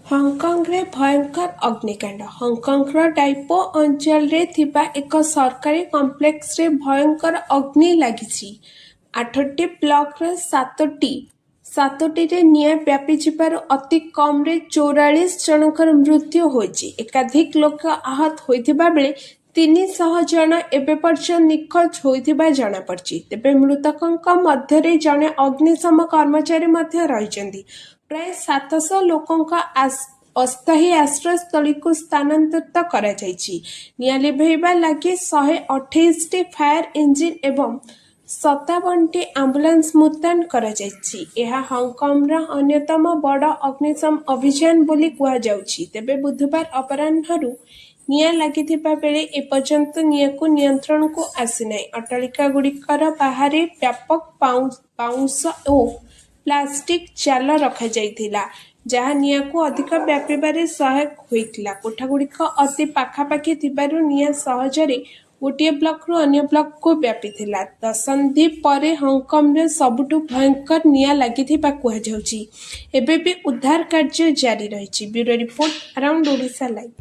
ହଂକଂରେ ଭୟଙ୍କର ଅଗ୍ନିକାଣ୍ଡ। ହଂକଂର ଡାଇପୋ ଅଞ୍ଚଳରେ ଥିବା ଏକ ସରକାରୀ କମ୍ପ୍ଲେକ୍ସରେ ଭୟଙ୍କର ଅଗ୍ନି ଲାଗିଛି। 8ଟି ବ୍ଲକର ସାତଟିରେ ନିଆଁ ବ୍ୟାପିଯିବାରୁ ଅତି କମ୍ରେ 44 ଜଣଙ୍କର ମୃତ୍ୟୁ ହୋଇଛି। ଏକାଧିକ ଲୋକ ଆହତ ହୋଇଥିବା ବେଳେ 300 ଜଣ ଏବେ ପର୍ଯ୍ୟନ୍ତ ନିଖୋଜ ହୋଇଥିବା ଜଣାପଡ଼ିଛି। ତେବେ ମୃତକଙ୍କ ମଧ୍ୟରେ ଜଣେ ଅଗ୍ନିଶମ କର୍ମଚାରୀ ମଧ୍ୟ ରହିଛନ୍ତି। ପ୍ରାୟ 700 ଲୋକଙ୍କ ଅସ୍ଥାୟୀ ଆଶ୍ରୟସ୍ଥଳୀକୁ ସ୍ଥାନାନ୍ତରିତ କରାଯାଇଛି। ନିଆଁ ଲିଭାଇବା ଲାଗି 128ଟି ଫାୟାର ଇଞ୍ଜିନ ଏବଂ 57ଟି ଆମ୍ବୁଲାନ୍ସ ମୁତୟନ କରାଯାଇଛି। ଏହା ହଂକଂର ଅନ୍ୟତମ ବଡ଼ ଅଗ୍ନିଶମ ଅଭିଯାନ ବୋଲି କୁହାଯାଉଛି। ତେବେ ବୁଧବାର ଅପରାହ୍ନରୁ ନିଆଁ ଲାଗିଥିବା ବେଳେ ଏପର୍ଯ୍ୟନ୍ତ ନିଆଁକୁ ନିୟନ୍ତ୍ରଣକୁ ଆସିନାହିଁ। ଅଟ୍ଟାଳିକାଗୁଡ଼ିକର ବାହାରେ ବ୍ୟାପକ ବାଉଁଶ ଓ ପ୍ଲାଷ୍ଟିକ ଜାଲ ରଖାଯାଇଥିଲା, ଯାହା ନିଆଁକୁ ଅଧିକ ବ୍ୟାପିବାରେ ସହାୟକ ହୋଇଥିଲା। କୋଠାଗୁଡ଼ିକ ଅତି ପାଖାପାଖି ଥିବାରୁ ନିଆଁ ସହଜରେ ଗୋଟିଏ ବ୍ଲକରୁ ଅନ୍ୟ ବ୍ଲକକୁ ବ୍ୟାପିଥିଲା। ଦଶନ୍ଧି ପରେ ହଂକଂରେ ସବୁଠୁ ଭୟଙ୍କର ନିଆଁ ଲାଗିଥିବା କୁହାଯାଉଛି। ଏବେ ବି ଉଦ୍ଧାର କାର୍ଯ୍ୟ ଜାରି ରହିଛି। Bureau report, around Odisha live.